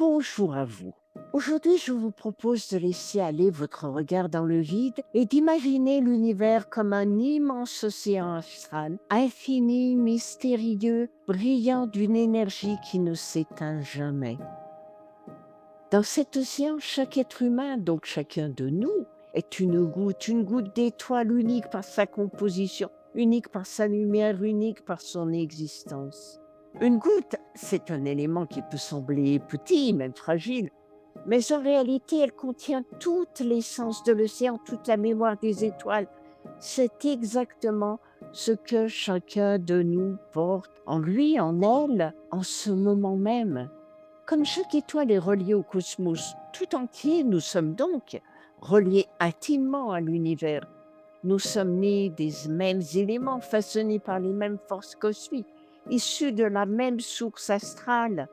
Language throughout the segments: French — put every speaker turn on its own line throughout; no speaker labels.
Bonjour à vous. Aujourd'hui, je vous propose de laisser aller votre regard dans le vide et d'imaginer l'univers comme un immense océan astral, infini, mystérieux, brillant d'une énergie qui ne s'éteint jamais. Dans cet océan, chaque être humain, donc chacun de nous, est une goutte d'étoile unique par sa composition, unique par sa lumière, unique par son existence. Une goutte, c'est un élément qui peut sembler petit, même fragile, mais en réalité, elle contient toute l'essence de l'océan, toute la mémoire des étoiles. C'est exactement ce que chacun de nous porte en lui, en elle, en ce moment même. Comme chaque étoile est reliée au cosmos tout entier, nous sommes donc reliés intimement à l'univers. Nous sommes nés des mêmes éléments, façonnés par les mêmes forces cosmiques, issus de la même source astrale.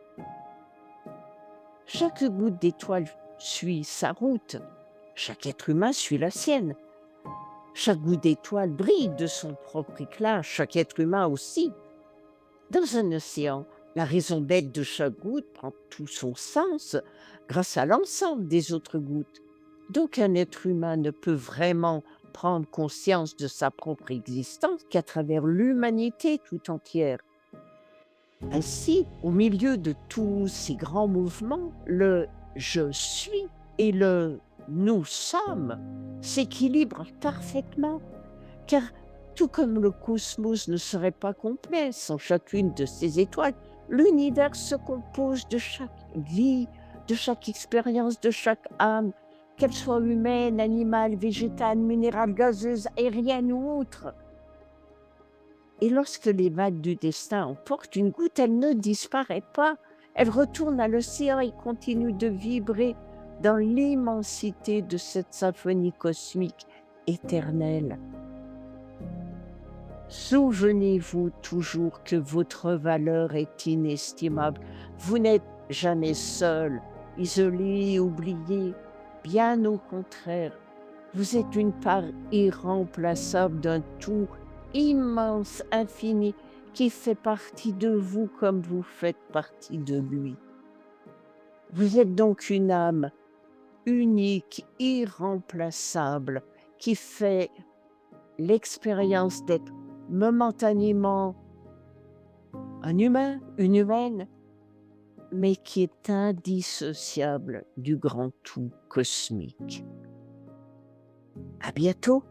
Chaque goutte d'étoile suit sa route, chaque être humain suit la sienne. Chaque goutte d'étoile brille de son propre éclat, chaque être humain aussi. Dans un océan, la raison d'être de chaque goutte prend tout son sens grâce à l'ensemble des autres gouttes. Donc un être humain ne peut vraiment prendre conscience de sa propre existence qu'à travers l'humanité tout entière. Ainsi, au milieu de tous ces grands mouvements, le «je suis» et le «nous sommes» s'équilibrent parfaitement, car tout comme le cosmos ne serait pas complet sans chacune de ces étoiles, l'univers se compose de chaque vie, de chaque expérience, de chaque âme, qu'elle soit humaine, animale, végétale, minérale, gazeuse, aérienne ou autre. Et lorsque les vagues du destin emportent une goutte, elle ne disparaît pas. Elle retourne à l'océan et continue de vibrer dans l'immensité de cette symphonie cosmique éternelle. Souvenez-vous toujours que votre valeur est inestimable. Vous n'êtes jamais seul, isolé, oublié. Bien au contraire, vous êtes une part irremplaçable d'un tout immense, infini, qui fait partie de vous comme vous faites partie de lui. Vous êtes donc une âme unique, irremplaçable, qui fait l'expérience d'être momentanément un humain, une humaine, mais qui est indissociable du grand tout cosmique. À bientôt!